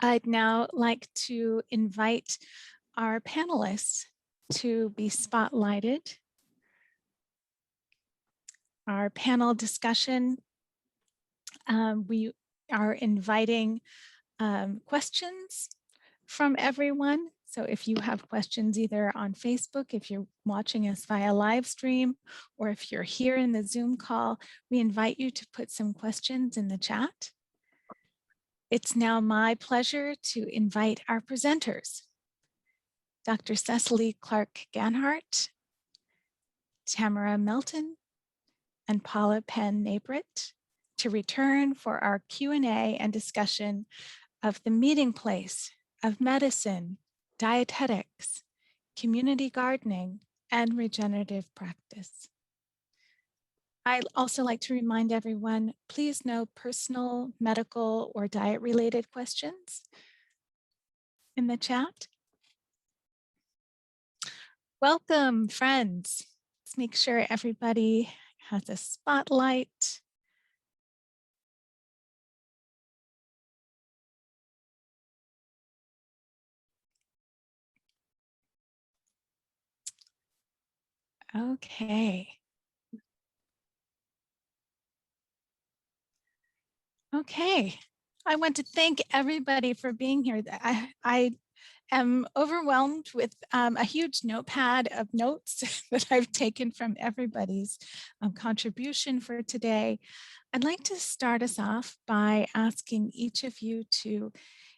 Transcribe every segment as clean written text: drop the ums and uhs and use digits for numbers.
I'd now like to invite our panelists to be spotlighted. Our panel discussion, we are inviting questions from everyone. So if you have questions either on Facebook, if you're watching us via live stream, or if you're here in the Zoom call, we invite you to put some questions in the chat. It's now my pleasure to invite our presenters, Dr. Cecily Clark-Ganheart, Tamara Melton, and Paula Penn-Nabrit to return for our Q&A and discussion of the meeting place of medicine, dietetics, community gardening, and regenerative practice. I'd also like to remind everyone, please no personal, medical, or diet-related questions in the chat. Welcome, friends. Let's make sure everybody has a spotlight. Okay. Okay. I want to thank everybody for being here. I am overwhelmed with a huge notepad of notes that I've taken from everybody's contribution for today. I'd like to start us off by asking each of you to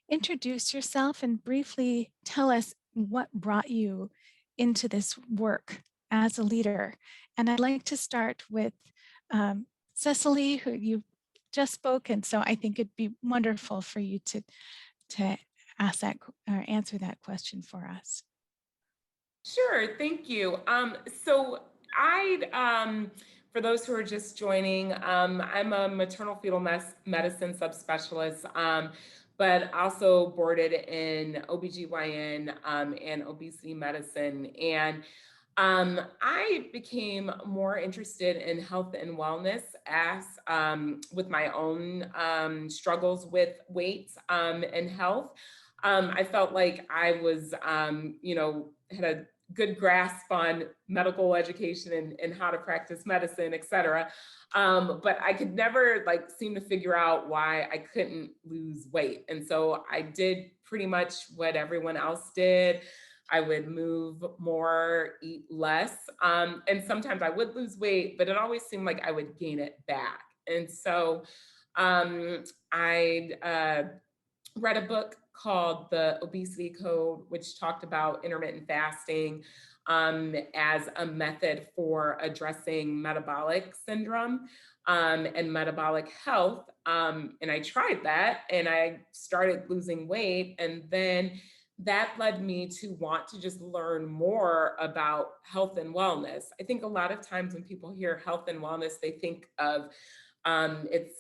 introduce yourself and briefly tell us what brought you into this work as a leader. And I'd like to start with Cecily, who you just spoken, so I think it'd be wonderful for you to ask that or answer that question for us. Sure, thank you. So for those who are just joining, I'm a maternal fetal medicine subspecialist, but also boarded in OBGYN and obesity medicine. And I became more interested in health and wellness as with my own struggles with weight and health. I felt like I was, had a good grasp on medical education and how to practice medicine, et cetera. But I could never seem to figure out why I couldn't lose weight. And so I did pretty much what everyone else did. I would move more, eat less. And sometimes I would lose weight, but it always seemed like I would gain it back. And so I read a book called The Obesity Code, which talked about intermittent fasting as a method for addressing metabolic syndrome and metabolic health. And I tried that and I started losing weight. And then that led me to want to just learn more about health and wellness. I think a lot of times when people hear health and wellness, they think of it's,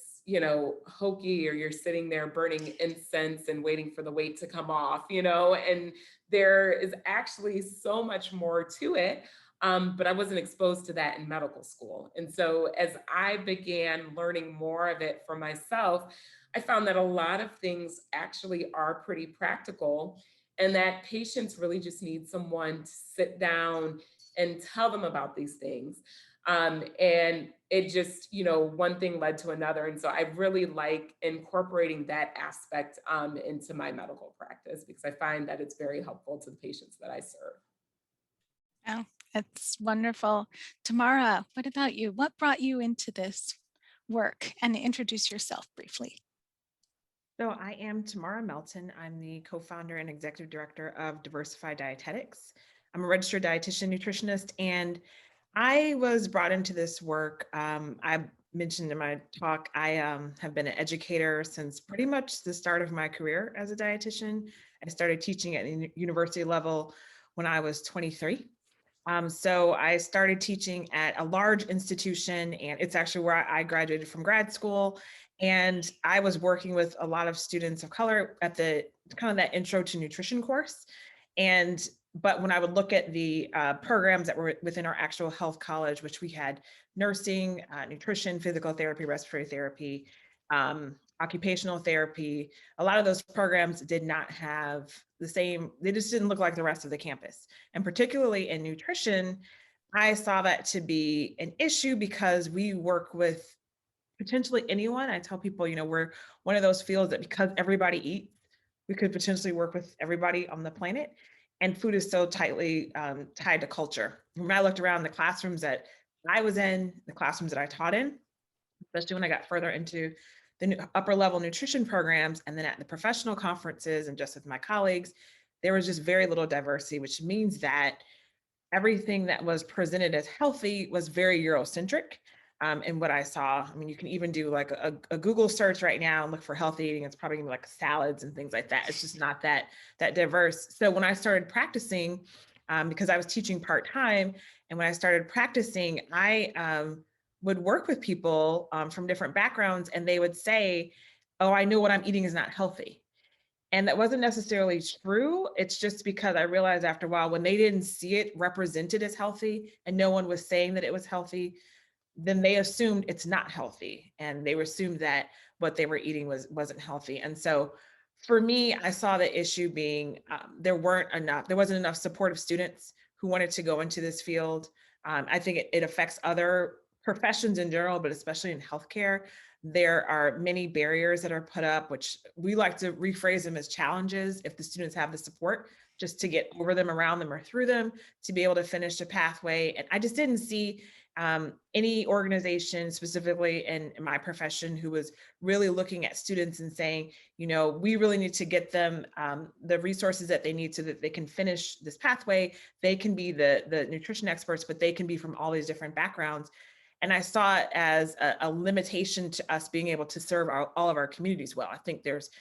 hokey, or you're sitting there burning incense and waiting for the weight to come off, and there is actually so much more to it. But I wasn't exposed to that in medical school. And so as I began learning more of it for myself, I found that a lot of things actually are pretty practical, and that patients really just need someone to sit down and tell them about these things. And it just, one thing led to another. And so I really like incorporating that aspect into my medical practice, because I find that it's very helpful to the patients that I serve. Oh, that's wonderful. Tamara, what about you? What brought you into this work? And introduce yourself briefly. So I am Tamara Melton. I'm the co-founder and executive director of Diversified Dietetics. I'm a registered dietitian nutritionist, and I was brought into this work. I mentioned in my talk, I have been an educator since pretty much the start of my career as a dietitian. I started teaching at the university level when I was 23. So I started teaching at a large institution, and it's actually where I graduated from grad school. And I was working with a lot of students of color at the kind of that intro to nutrition course. But when I would look at the programs that were within our actual health college, which we had nursing, nutrition, physical therapy, respiratory therapy, occupational therapy, a lot of those programs did not have the same, they just didn't look like the rest of the campus. And particularly in nutrition, I saw that to be an issue because we work with potentially anyone. I tell people, we're one of those fields that because everybody eats, we could potentially work with everybody on the planet. And food is so tightly tied to culture. When I looked around the classrooms that I was in, the classrooms that I taught in, especially when I got further into the upper level nutrition programs, and then at the professional conferences and just with my colleagues, there was just very little diversity, which means that everything that was presented as healthy was very Eurocentric. And what I saw, I mean, you can even do like a Google search right now and look for healthy eating. It's probably gonna be like salads and things like that. It's just not that diverse. So when I started practicing, because I was teaching part-time, and when I started practicing, I would work with people from different backgrounds, and they would say, oh, I know what I'm eating is not healthy. And that wasn't necessarily true. It's just because I realized after a while, when they didn't see it represented as healthy and no one was saying that it was healthy, then they assumed it's not healthy. And they assumed that what they were eating wasn't healthy. And so for me, I saw the issue being there wasn't enough supportive students who wanted to go into this field. I think it affects other professions in general, but especially in healthcare. There are many barriers that are put up, which we like to rephrase them as challenges if the students have the support, just to get over them, around them, or through them to be able to finish a pathway. And I just didn't see any organization specifically in my profession who was really looking at students and saying, we really need to get them the resources that they need so that they can finish this pathway. They can be the nutrition experts, but they can be from all these different backgrounds. And I saw it as a limitation to us being able to serve all of our communities well. I think there's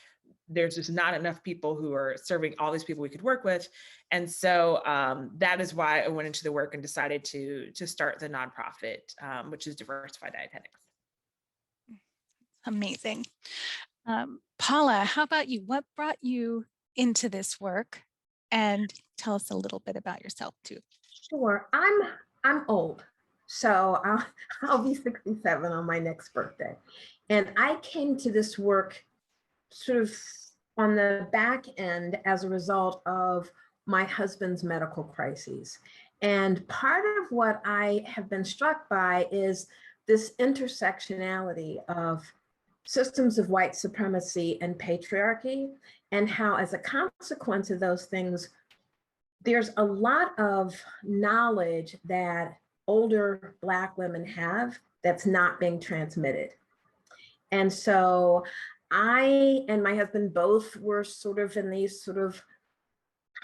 just not enough people who are serving all these people we could work with. And so that is why I went into the work and decided to start the nonprofit, which is Diversify Dietetics. Amazing. Paula, how about you? What brought you into this work? And tell us a little bit about yourself too. Sure. I'm old, so I'll be 67 on my next birthday. And I came to this work sort of on the back end as a result of my husband's medical crises. And part of what I have been struck by is this intersectionality of systems of white supremacy and patriarchy, and how as a consequence of those things, there's a lot of knowledge that older Black women have that's not being transmitted. And so I and my husband both were sort of in these sort of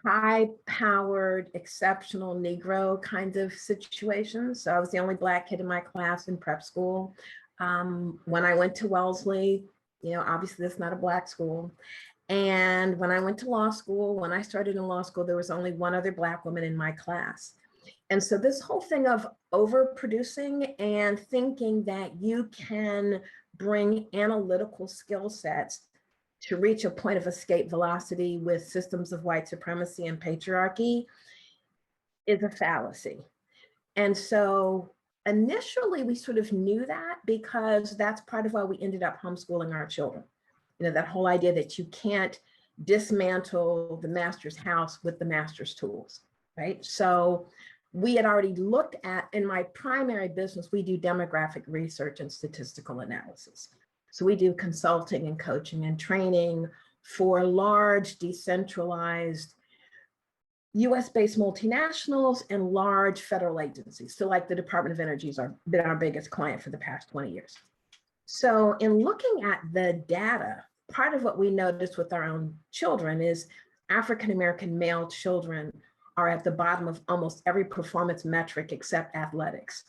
high-powered, exceptional Negro kind of situations. So I was the only Black kid in my class in prep school. When I went to Wellesley, obviously that's not a Black school. And when I went to law school, when I started in law school, there was only one other Black woman in my class. And so this whole thing of overproducing and thinking that you can bring analytical skill sets to reach a point of escape velocity with systems of white supremacy and patriarchy is a fallacy. And so initially we sort of knew that because that's part of why we ended up homeschooling our children. That whole idea that you can't dismantle the master's house with the master's tools, right? So we had already looked at, in my primary business, we do demographic research and statistical analysis. So we do consulting and coaching and training for large, decentralized, US-based multinationals and large federal agencies. So like the Department of Energy has been our biggest client for the past 20 years. So in looking at the data, part of what we noticed with our own children is African-American male children are at the bottom of almost every performance metric except athletics.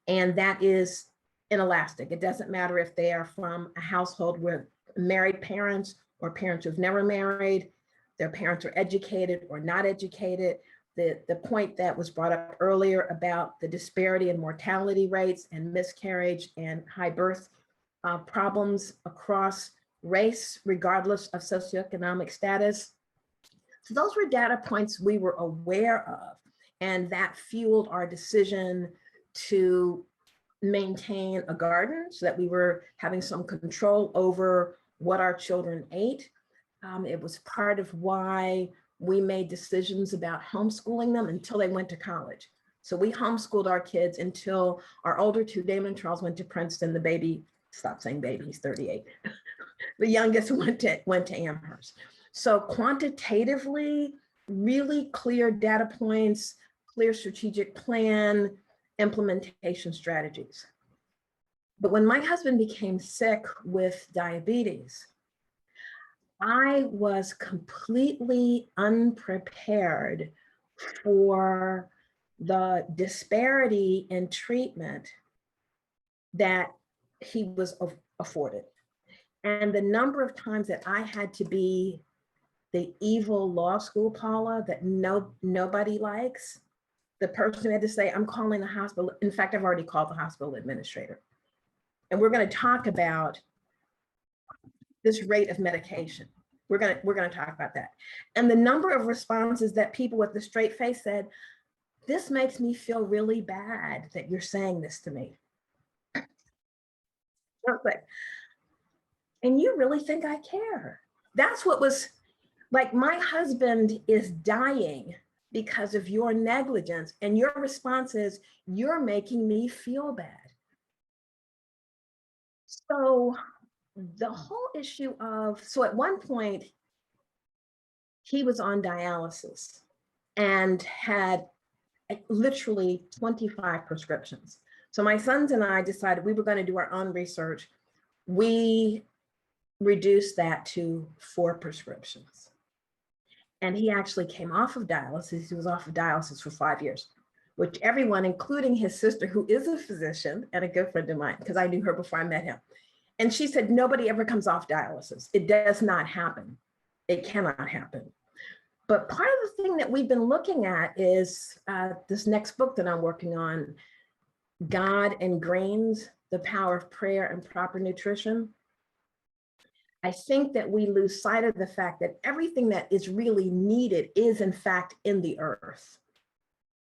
And that is inelastic. It doesn't matter if they are from a household with married parents or parents who've never married, their parents are educated or not educated. The point that was brought up earlier about the disparity in mortality rates and miscarriage and high birth problems across race, regardless of socioeconomic status. So those were data points we were aware of, and that fueled our decision to maintain a garden so that we were having some control over what our children ate. It was part of why we made decisions about homeschooling them until they went to college. So we homeschooled our kids until our older two, Damon and Charles, went to Princeton. The baby, stop saying baby, he's 38. The youngest went to Amherst. So quantitatively, really clear data points, clear strategic plan, implementation strategies. But when my husband became sick with diabetes, I was completely unprepared for the disparity in treatment that he was afforded. And the number of times that I had to be the evil law school Paula that nobody likes, the person who had to say, I'm calling the hospital. In fact, I've already called the hospital administrator. And we're going to talk about this rate of medication. We're going to talk about that. And the number of responses that people with the straight face said, this makes me feel really bad that you're saying this to me. I was like, and you really think I care? That's what was like, my husband is dying because of your negligence, and your response is, you're making me feel bad. So the whole issue of, so at one point, he was on dialysis and had literally 25 prescriptions. So my sons and I decided we were going to do our own research. We reduced that to 4 prescriptions. And he actually came off of dialysis. He was off of dialysis for 5 years, which everyone, including his sister, who is a physician and a good friend of mine, because I knew her before I met him. And she said, nobody ever comes off dialysis. It does not happen. It cannot happen. But part of the thing that we've been looking at is this next book that I'm working on, God Ingrains, The Power of Prayer and Proper Nutrition. I think that we lose sight of the fact that everything that is really needed is in fact in the earth,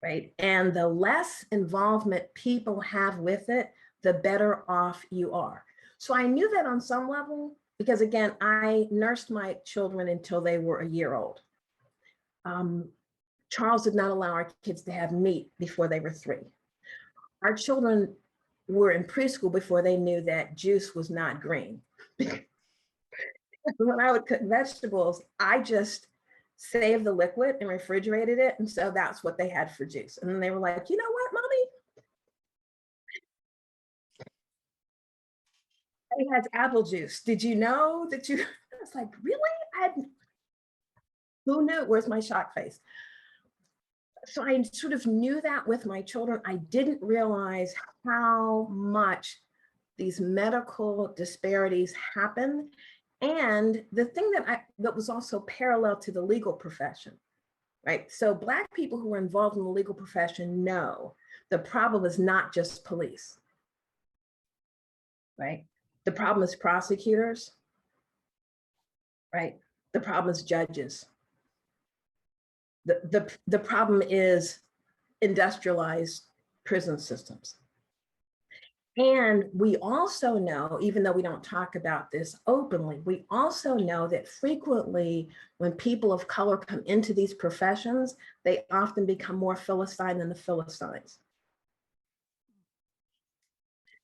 right? And the less involvement people have with it, the better off you are. So I knew that on some level, because again, I nursed my children until they were a year old. Charles did not allow our kids to have meat before they were 3. Our children were in preschool before they knew that juice was not green. When I would cook vegetables, I just saved the liquid and refrigerated it. And so that's what they had for juice. And then they were like, you know what, Mommy? It has apple juice. Did you know that you, I was like, really? Who knew? Where's my shock face? So I sort of knew that with my children. I didn't realize how much these medical disparities happen. And the thing that was also parallel to the legal profession, right? So Black people who are involved in the legal profession know the problem is not just police, right? The problem is prosecutors, right? The problem is judges. The problem is industrialized prison systems. And we also know, even though we don't talk about this openly, we also know that frequently when people of color come into these professions, they often become more Philistine than the Philistines.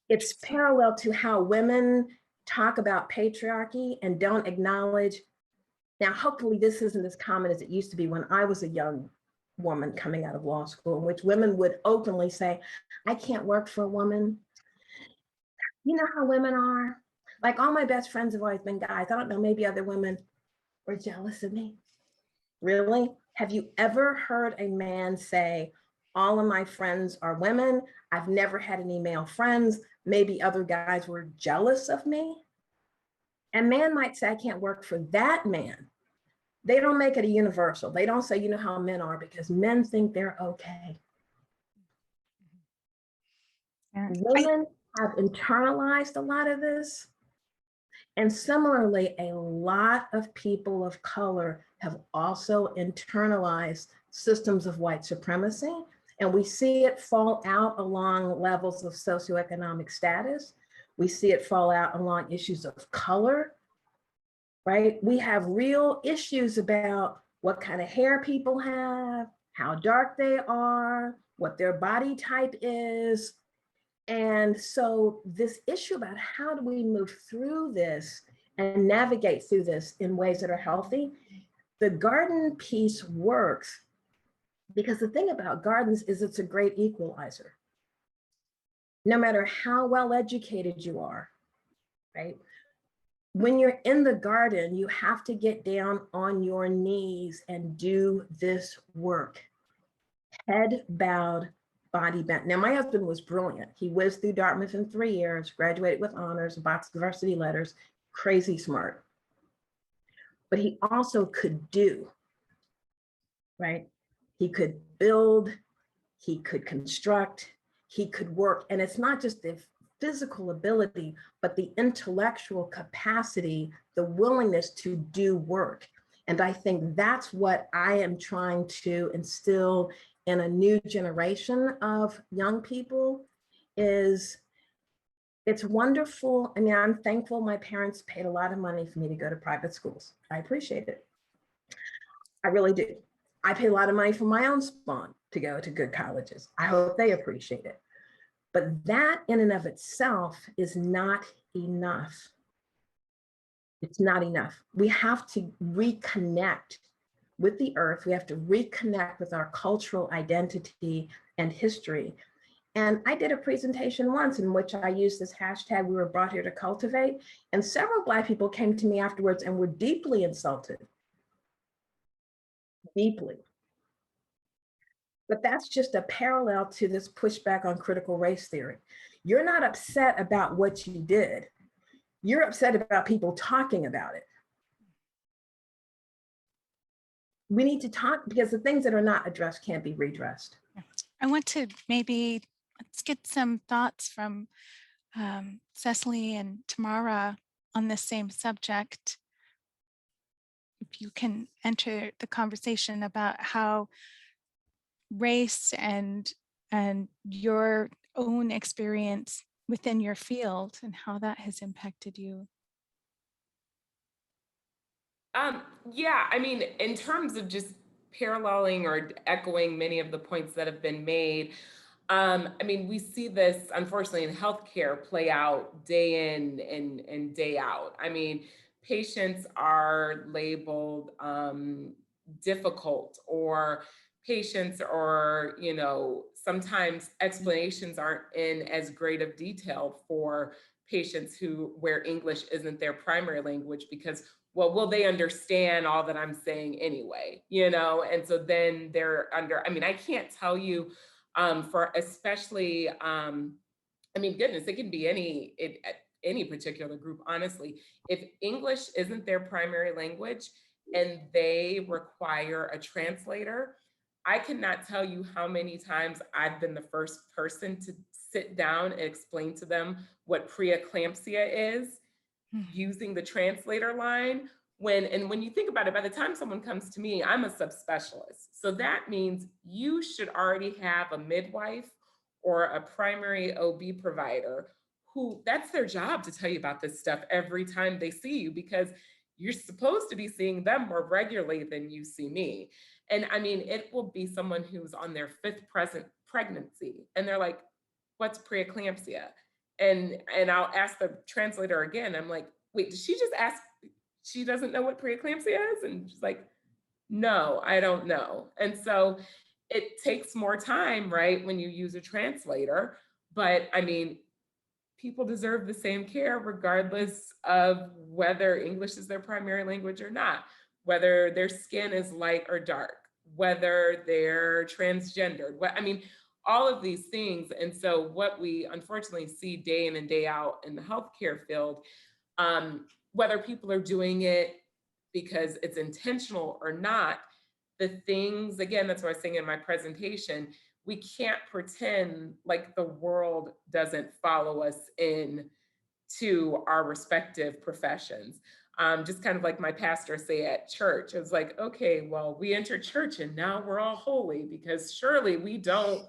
It's parallel to how women talk about patriarchy and don't acknowledge. Now, hopefully this isn't as common as it used to be when I was a young woman coming out of law school, in which women would openly say, I can't work for a woman. You know how women are? Like, all my best friends have always been guys. I don't know, maybe other women were jealous of me. Really? Have you ever heard a man say, all of my friends are women. I've never had any male friends. Maybe other guys were jealous of me. And man might say, I can't work for that man. They don't make it a universal. They don't say, you know how men are, because men think they're okay. Yeah. Women have internalized a lot of this. And similarly, a lot of people of color have also internalized systems of white supremacy. And we see it fall out along levels of socioeconomic status. We see it fall out along issues of color. right? We have real issues about what kind of hair people have, how dark they are, what their body type is. And so this issue about how do we move through this and navigate through this in ways that are healthy, the garden piece works because the thing about gardens is it's a great equalizer. No matter how well educated you are, right? When you're in the garden, you have to get down on your knees and do this work. Head bowed, body bent. Now, my husband was brilliant. He whizzed through Dartmouth in 3 years, graduated with honors, a box of varsity letters, crazy smart. But he also could do, right? He could build, he could construct, he could work. And it's not just the physical ability, but the intellectual capacity, the willingness to do work. And I think that's what I am trying to instill in a new generation of young people is it's wonderful. I mean, I'm thankful my parents paid a lot of money for me to go to private schools. I appreciate it. I really do. I pay a lot of money for my own spawn to go to good colleges. I hope they appreciate it. But that in and of itself is not enough. It's not enough. We have to reconnect with the earth. We have to reconnect with our cultural identity and history. And I did a presentation once in which I used this hashtag, we were brought here to cultivate. And several Black people came to me afterwards and were deeply insulted. Deeply. But that's just a parallel to this pushback on critical race theory. You're not upset about what you did. You're upset about people talking about it. We need to talk because the things that are not addressed can't be redressed. I want to maybe let's get some thoughts from Cecily and Tamara on this same subject. If you can enter the conversation about how race and your own experience within your field and how that has impacted you. Yeah, I mean, in terms of just paralleling or echoing many of the points that have been made, I mean, we see this, unfortunately, in healthcare play out day in and day out. I mean, patients are labeled difficult, or patients or, you know, sometimes explanations aren't in as great of detail for patients where English isn't their primary language because, well, will they understand all that I'm saying anyway, you know? And so then they're under, I mean, I can't tell you for especially, I mean, goodness, it can be any particular group, honestly. If English isn't their primary language and they require a translator, I cannot tell you how many times I've been the first person to sit down and explain to them what preeclampsia is using the translator line. When you think about it, by the time someone comes to me, I'm a subspecialist. So that means you should already have a midwife or a primary OB provider who that's their job to tell you about this stuff every time they see you, because you're supposed to be seeing them more regularly than you see me. And I mean, it will be someone who's on their 5th pregnancy and they're like, what's preeclampsia? And I'll ask the translator again. I'm like, wait, did she just ask? She doesn't know what preeclampsia is? And she's like, no, I don't know. And so it takes more time, right, when you use a translator. But I mean, people deserve the same care regardless of whether English is their primary language or not, whether their skin is light or dark, whether they're transgendered. I mean, all of these things. And so what we unfortunately see day in and day out in the healthcare field, whether people are doing it because it's intentional or not, the things, again, that's what I was saying in my presentation, we can't pretend like the world doesn't follow us into our respective professions. Just kind of like my pastor say at church, it was like, okay, well, we enter church and now we're all holy because surely we don't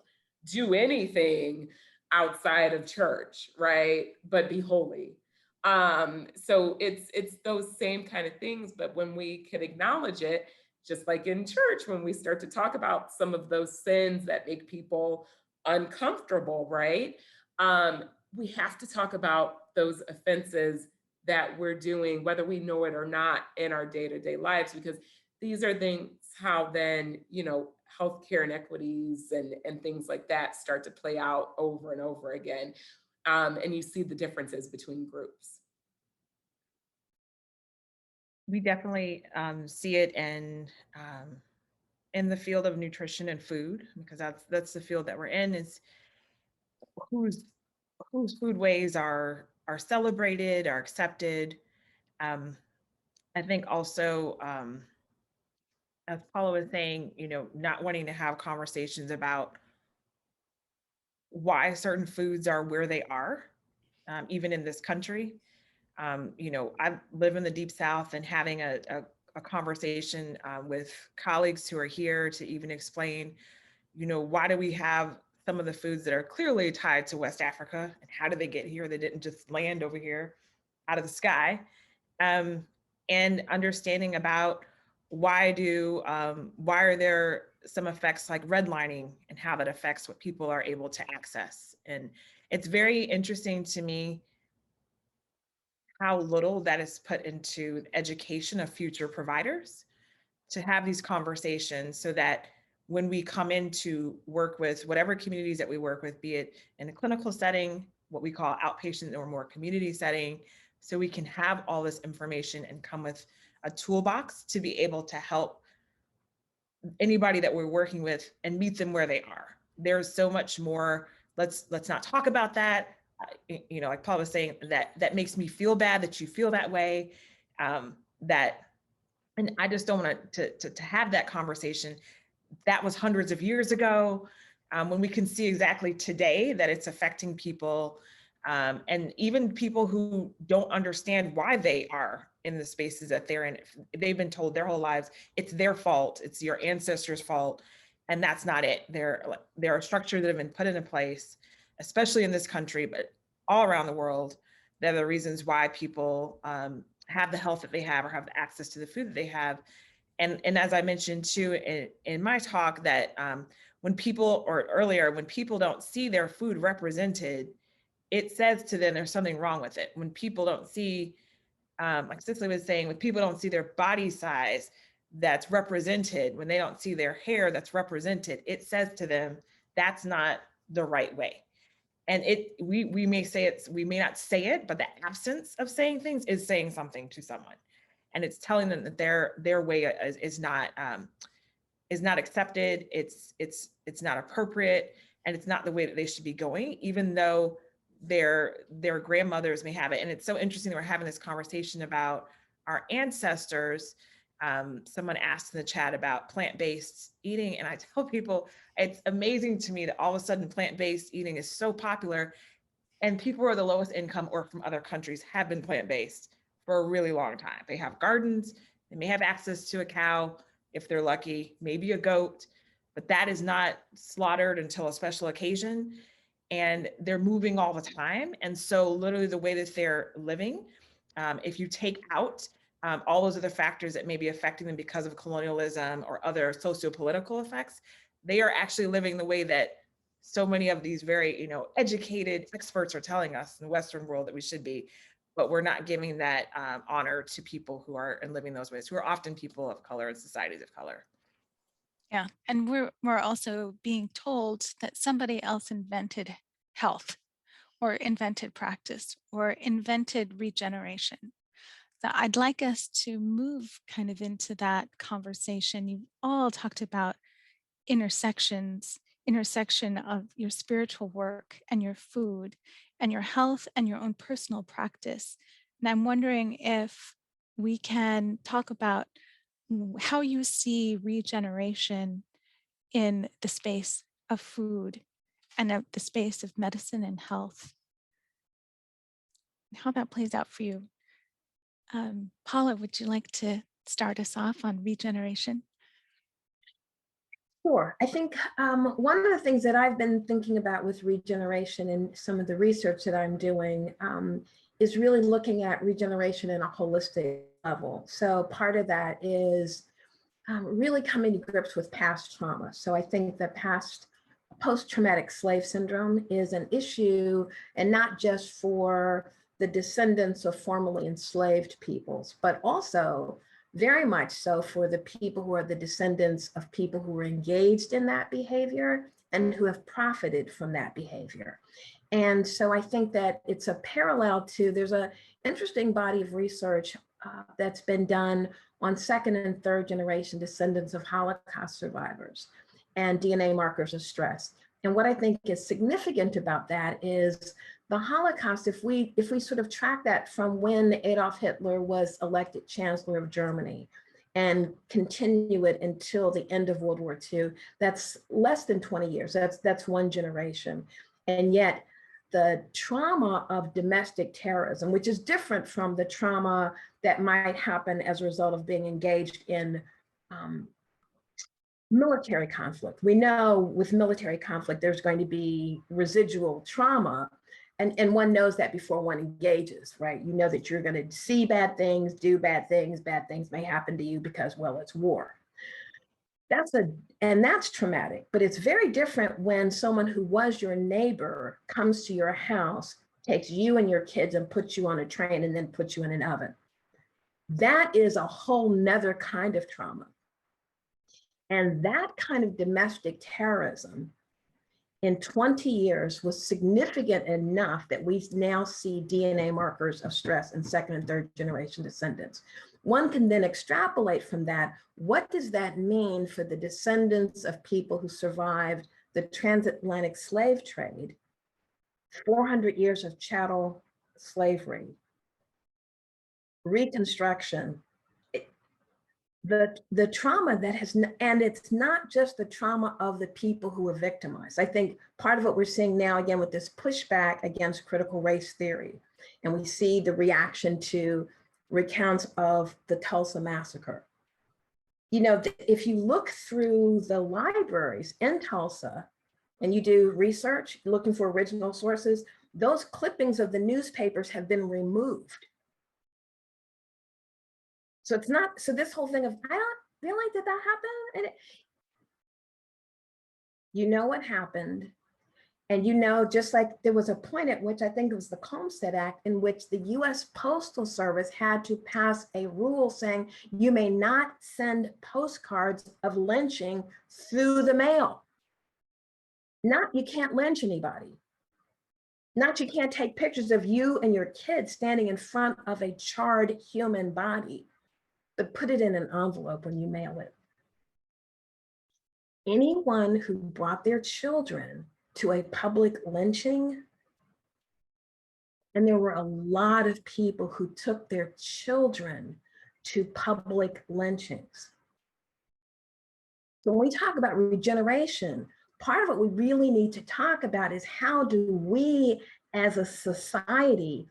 do anything outside of church, right? But be holy. So it's those same kind of things, but when we can acknowledge it, just like in church, when we start to talk about some of those sins that make people uncomfortable, right? We have to talk about those offenses that we're doing, whether we know it or not, in our day-to-day lives, because these are things how then, you know, healthcare inequities and things like that start to play out over and over again. And you see the differences between groups. We definitely see it in the field of nutrition and food, because that's the field that we're in, is whose food ways are celebrated, are accepted. I think also, as Paula was saying, you know, not wanting to have conversations about why certain foods are where they are, even in this country. You know, I live in the Deep South, and having a conversation with colleagues who are here to even explain, you know, why do we have some of the foods that are clearly tied to West Africa, and how did they get here? They didn't just land over here out of the sky. And understanding about why are there some effects like redlining, and how that affects what people are able to access. And it's very interesting to me how little that is put into the education of future providers, to have these conversations, so that when we come in to work with whatever communities that we work with, be it in a clinical setting, what we call outpatient or more community setting, so we can have all this information and come with a toolbox to be able to help anybody that we're working with and meet them where they are. There's so much more. Let's not talk about that. You know, like Paul was saying, that makes me feel bad that you feel that way. And I just don't want to have that conversation. That was hundreds of years ago, when we can see exactly today that it's affecting people, and even people who don't understand why they are in the spaces that they're in. They've been told their whole lives, it's their fault, it's your ancestors' fault, and that's not it. There are structures that have been put into place, especially in this country, but all around the world, that are the reasons why people have the health that they have, or have the access to the food that they have. And as I mentioned too in my talk, that when people don't see their food represented, it says to them there's something wrong with it. When people don't see, like Cecily was saying, when people don't see their body size that's represented, when they don't see their hair that's represented, it says to them that's not the right way. And we may say it's, we may not say it, but the absence of saying things is saying something to someone, and it's telling them that their way is not accepted. It's not appropriate, and it's not the way that they should be going, even though their grandmothers may have it. And it's so interesting that we're having this conversation about our ancestors. Someone asked in the chat about plant-based eating, and I tell people it's amazing to me that all of a sudden plant-based eating is so popular, and people who are the lowest income or from other countries have been plant-based for a really long time. They have gardens, they may have access to a cow if they're lucky, maybe a goat, but that is not slaughtered until a special occasion, and they're moving all the time. And so literally the way that they're living, if you take out all those other factors that may be affecting them because of colonialism or other socio-political effects, they are actually living the way that so many of these very, educated experts are telling us in the Western world that we should be, but we're not giving that honor to people who are and living those ways, who are often people of color and societies of color. Yeah, and we're also being told that somebody else invented health, or invented practice, or invented regeneration. So I'd like us to move kind of into that conversation. You've all talked about intersection of your spiritual work and your food and your health and your own personal practice. And I'm wondering if we can talk about how you see regeneration in the space of food and of the space of medicine and health, how that plays out for you. Paula, would you like to start us off on regeneration? Sure. I think one of the things that I've been thinking about with regeneration and some of the research that I'm doing is really looking at regeneration in a holistic level. So part of that is really coming to grips with past trauma. So I think that post-traumatic slave syndrome is an issue, and not just for the descendants of formerly enslaved peoples, but also very much so for the people who are the descendants of people who were engaged in that behavior and who have profited from that behavior. And so I think that it's a parallel to, there's an interesting body of research that's been done on second and third generation descendants of Holocaust survivors and DNA markers of stress. And what I think is significant about that is the Holocaust, if we sort of track that from when Adolf Hitler was elected Chancellor of Germany and continue it until the end of World War II, that's less than 20 years. That's one generation. And yet the trauma of domestic terrorism, which is different from the trauma that might happen as a result of being engaged in military conflict. We know with military conflict, there's going to be residual trauma, and one knows that before one engages, right? You know that you're going to see bad things, do bad things may happen to you because, well, it's war. That's traumatic, but it's very different when someone who was your neighbor comes to your house, takes you and your kids and puts you on a train and then puts you in an oven. That is a whole nother kind of trauma. And that kind of domestic terrorism in 20 years was significant enough that we now see DNA markers of stress in second and third generation descendants. One can then extrapolate from that, what does that mean for the descendants of people who survived the transatlantic slave trade, 400 years of chattel slavery, Reconstruction, the trauma that has, and it's not just the trauma of the people who were victimized. I think part of what we're seeing now, again, with this pushback against critical race theory, and we see the reaction to recounts of the Tulsa massacre. You know, if you look through the libraries in Tulsa and you do research looking for original sources, those clippings of the newspapers have been removed. So it's not, so this whole thing of, I don't really, did that happen? You know what happened. And you know, just like there was a point at which I think it was the Homestead Act in which the US Postal Service had to pass a rule saying you may not send postcards of lynching through the mail. Not you can't lynch anybody. Not you can't take pictures of you and your kids standing in front of a charred human body, but put it in an envelope when you mail it. Anyone who brought their children to a public lynching, and there were a lot of people who took their children to public lynchings. So when we talk about regeneration, part of what we really need to talk about is how do we as a society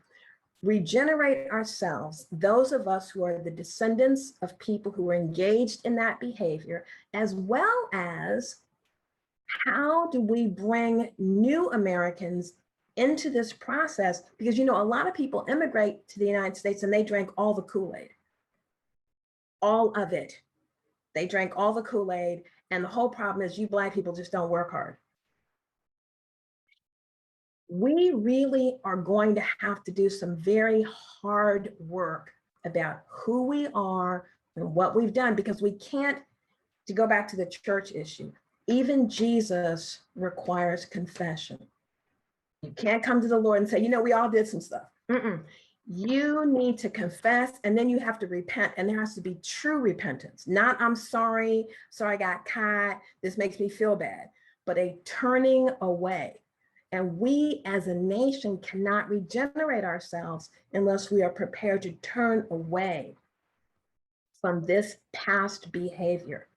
regenerate ourselves, those of us who are the descendants of people who were engaged in that behavior, as well as how do we bring new Americans into this process? Because, you know, a lot of people immigrate to the United States and they drank all the Kool-Aid, all of it. They drank all the Kool-Aid, and the whole problem is you Black people just don't work hard. We really are going to have to do some very hard work about who we are and what we've done, because we can't, to go back to the church issue, even Jesus requires confession. You can't come to the Lord and say, you know, we all did some stuff. You need to confess, and then you have to repent, and there has to be true repentance. Not I'm sorry, I got caught, this makes me feel bad, but a turning away. And we as a nation cannot regenerate ourselves unless we are prepared to turn away from this past behavior.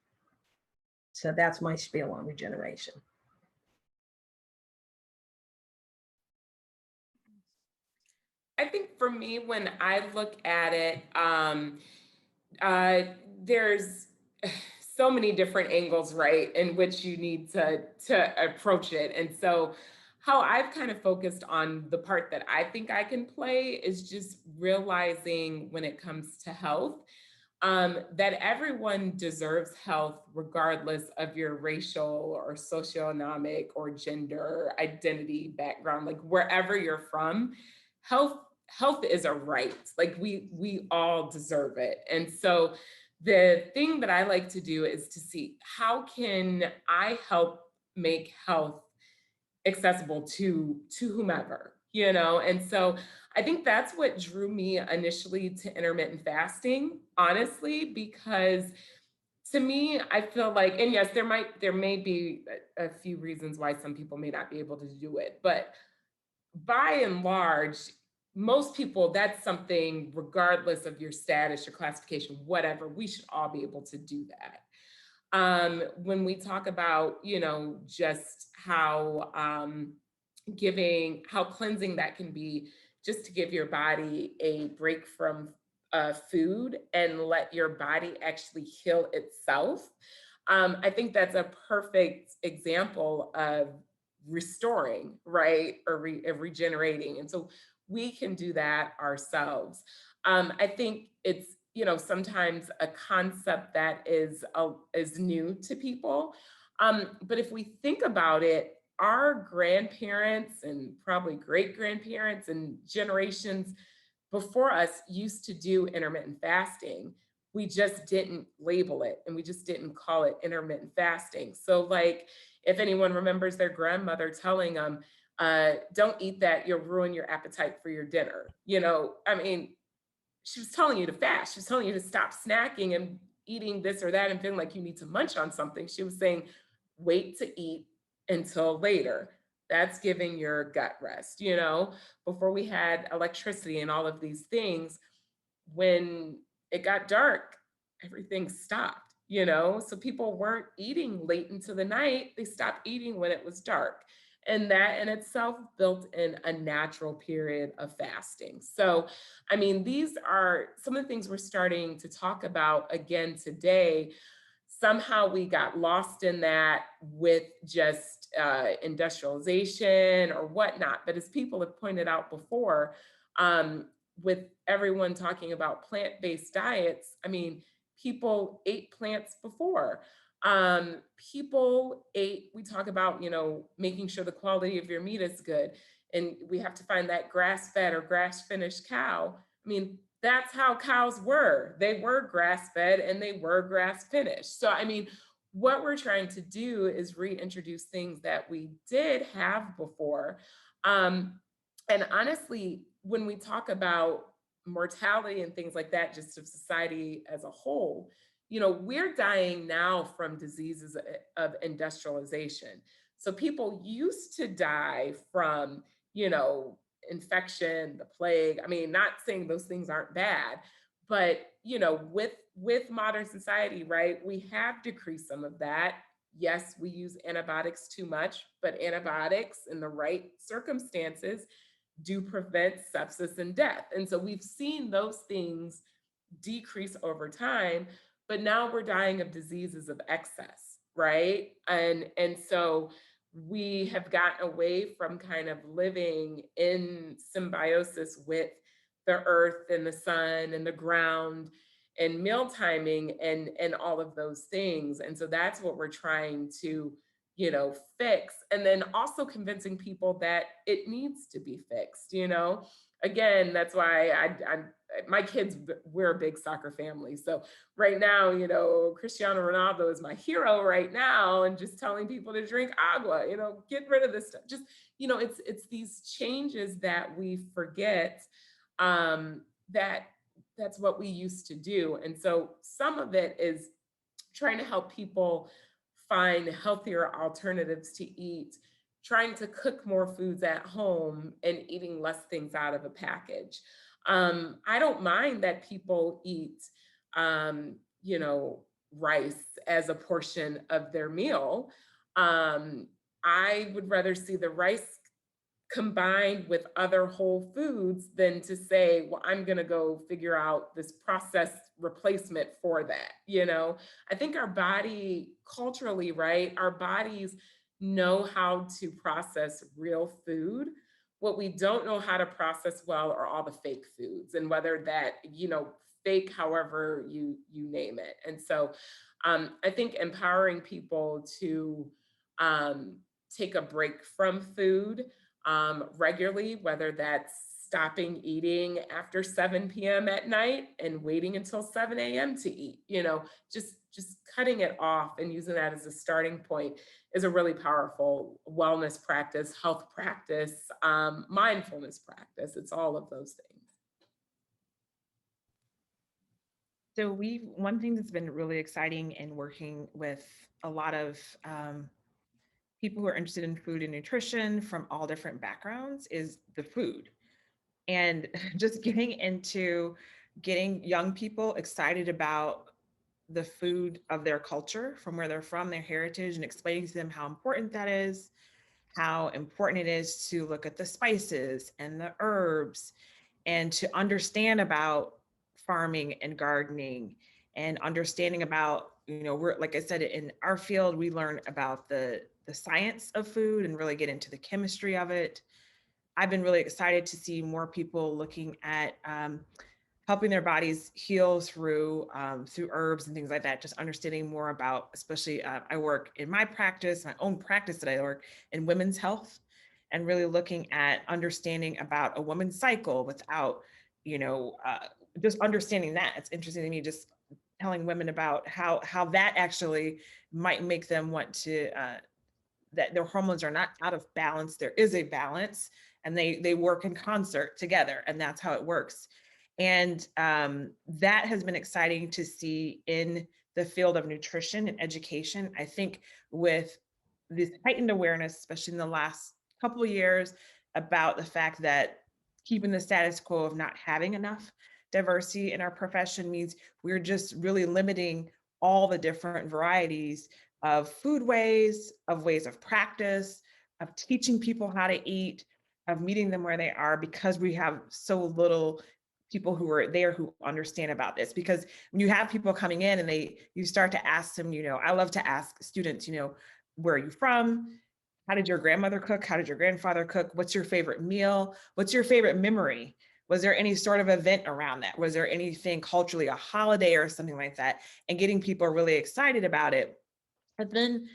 So that's my spiel on regeneration. I think for me, when I look at it, there's so many different angles, right, in which you need to approach it. And so how I've kind of focused on the part that I think I can play is just realizing when it comes to health, that everyone deserves health regardless of your racial or socioeconomic or gender identity background, like wherever you're from, health is a right. Like we all deserve it. And so the thing that I like to do is to see how can I help make health accessible to whomever, and so I think that's what drew me initially to intermittent fasting, honestly, because to me I feel like, and yes, there may be a few reasons why some people may not be able to do it, but by and large, most people, that's something, regardless of your status, your classification, whatever, we should all be able to do that. When we talk about, just how how cleansing that can be, just to give your body a break from food and let your body actually heal itself. I think that's a perfect example of restoring, right? Or regenerating. And so we can do that ourselves. I think it's, sometimes a concept that is new to people. But if we think about it, our grandparents and probably great grandparents and generations before us used to do intermittent fasting. We just didn't label it and we just didn't call it intermittent fasting. So, like, if anyone remembers their grandmother telling them, don't eat that, you'll ruin your appetite for your dinner. I mean, she was telling you to fast. She was telling you to stop snacking and eating this or that and feeling like you need to munch on something. She was saying, wait to eat until later. That's giving your gut rest. Before we had electricity and all of these things, when it got dark, everything stopped, So people weren't eating late into the night. They stopped eating when it was dark. And that in itself built in a natural period of fasting. So, I mean, these are some of the things we're starting to talk about again today. Somehow we got lost in that with just industrialization or whatnot. But as people have pointed out before, with everyone talking about plant-based diets, I mean, people ate plants before. People ate, we talk about, making sure the quality of your meat is good. And we have to find that grass-fed or grass-finished cow. I mean, that's how cows were. They were grass-fed and they were grass-finished. So, I mean, what we're trying to do is reintroduce things that we did have before. And honestly, when we talk about mortality and things like that, just of society as a whole, we're dying now from diseases of industrialization. So people used to die from, infection, the plague. I mean, not saying those things aren't bad, but, with modern society, right, we have decreased some of that. Yes, we use antibiotics too much, but antibiotics in the right circumstances do prevent sepsis and death. And so we've seen those things decrease over time, but now we're dying of diseases of excess, right? And so we have gotten away from kind of living in symbiosis with the earth and the sun and the ground and meal timing and all of those things. And so that's what we're trying to fix. And then also convincing people that it needs to be fixed, Again, that's why I'm my kids, we're a big soccer family. So right now, Cristiano Ronaldo is my hero right now, and just telling people to drink agua, get rid of this stuff. Just, it's these changes that we forget, that's what we used to do. And so some of it is trying to help people find healthier alternatives to eat, trying to cook more foods at home and eating less things out of a package. I don't mind that people eat, rice as a portion of their meal. I would rather see the rice combined with other whole foods than to say, well, I'm going to go figure out this processed replacement for that. I think our body culturally, right? Our bodies know how to process real food. What we don't know how to process well are all the fake foods, and whether that, fake, however you name it. And so I think empowering people to take a break from food regularly, whether that's stopping eating after 7 p.m. at night and waiting until 7 a.m. to eat, just cutting it off and using that as a starting point is a really powerful wellness practice, health practice, mindfulness practice. It's all of those things. So one thing that's been really exciting in working with a lot of people who are interested in food and nutrition from all different backgrounds is the food. And just getting young people excited about the food of their culture, from where they're from, their heritage, and explaining to them how important that is, how important it is to look at the spices and the herbs, and to understand about farming and gardening, and understanding about, we're, like I said, in our field, we learn about the science of food and really get into the chemistry of it. I've been really excited to see more people looking at helping their bodies heal through herbs and things like that. Just understanding more about, especially I work in my own practice that I work in women's health, and really looking at understanding about a woman's cycle without, just understanding that. It's interesting to me, just telling women about how that actually might make them want to that their hormones are not out of balance. There is a balance, and they work in concert together, and that's how it works. And that has been exciting to see in the field of nutrition and education. I think with this heightened awareness, especially in the last couple of years, about the fact that keeping the status quo of not having enough diversity in our profession means we're just really limiting all the different varieties of food ways, of ways of practice, of teaching people how to eat, of meeting them where they are, because we have so little people who are there who understand about this. Because when you have people coming in and you start to ask them, I love to ask students, where are you from? How did your grandmother cook? How did your grandfather cook? What's your favorite meal? What's your favorite memory? Was there any sort of event around that? Was there anything culturally, a holiday or something like that? And getting people really excited about it. But then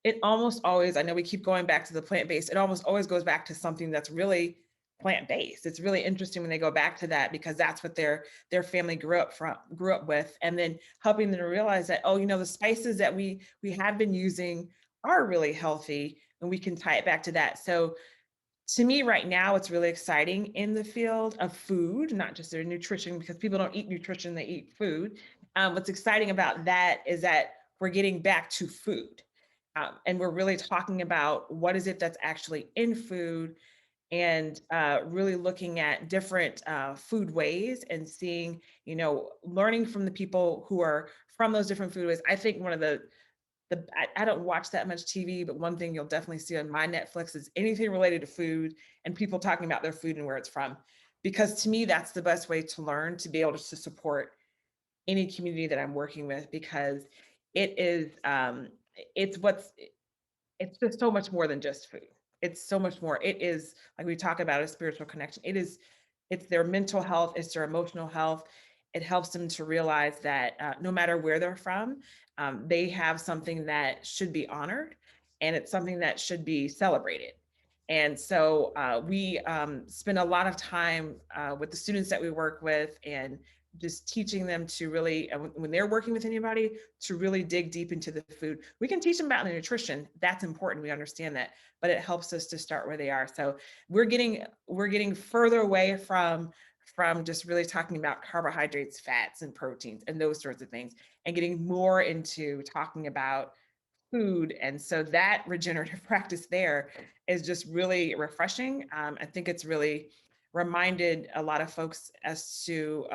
it almost always, I know we keep going back to the plant-based, it almost always goes back to something that's really plant-based. It's really interesting when they go back to that, because that's what their family grew up with, and then helping them to realize that, the spices that we have been using are really healthy, and we can tie it back to that. So to me right now, it's really exciting in the field of food, not just their nutrition, because people don't eat nutrition, they eat food. What's exciting about that is that we're getting back to food. And we're really talking about what is it that's actually in food, and really looking at different food ways, and seeing, learning from the people who are from those different food ways. I think one of I don't watch that much TV, but one thing you'll definitely see on my Netflix is anything related to food and people talking about their food and where it's from. Because to me, that's the best way to learn, to be able to support any community that I'm working with, because it is, it's just so much more than just food. It's so much more. It is, like we talk about, a spiritual connection. It's their mental health, it's their emotional health. It helps them to realize that no matter where they're from, they have something that should be honored, and it's something that should be celebrated. And so we spend a lot of time with the students that we work with, and just teaching them to really, when they're working with anybody, to really dig deep into the food. We can teach them about the nutrition. That's important. We understand that, but it helps us to start where they are. So we're getting further away from just really talking about carbohydrates, fats, and proteins, and those sorts of things, and getting more into talking about food. And so that regenerative practice there is just really refreshing. I think it's really reminded a lot of folks as to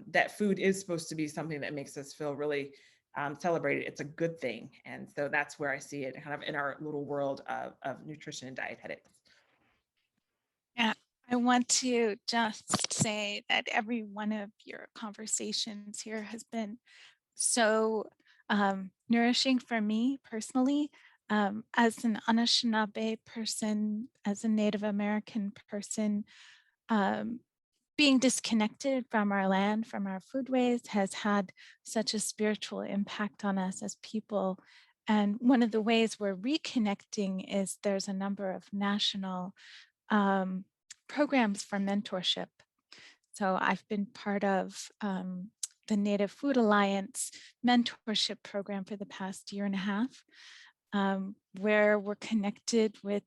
that food is supposed to be something that makes us feel really celebrated. It's a good thing. And so that's where I see it kind of in our little world of nutrition and dietetics. Yeah, I want to just say that every one of your conversations here has been so nourishing for me personally. As an Anishinaabe person, as a Native American person, being disconnected from our land, from our foodways, has had such a spiritual impact on us as people. And one of the ways we're reconnecting is there's a number of national programs for mentorship. So I've been part of the Native Food Alliance mentorship program for the past year and a half, where we're connected with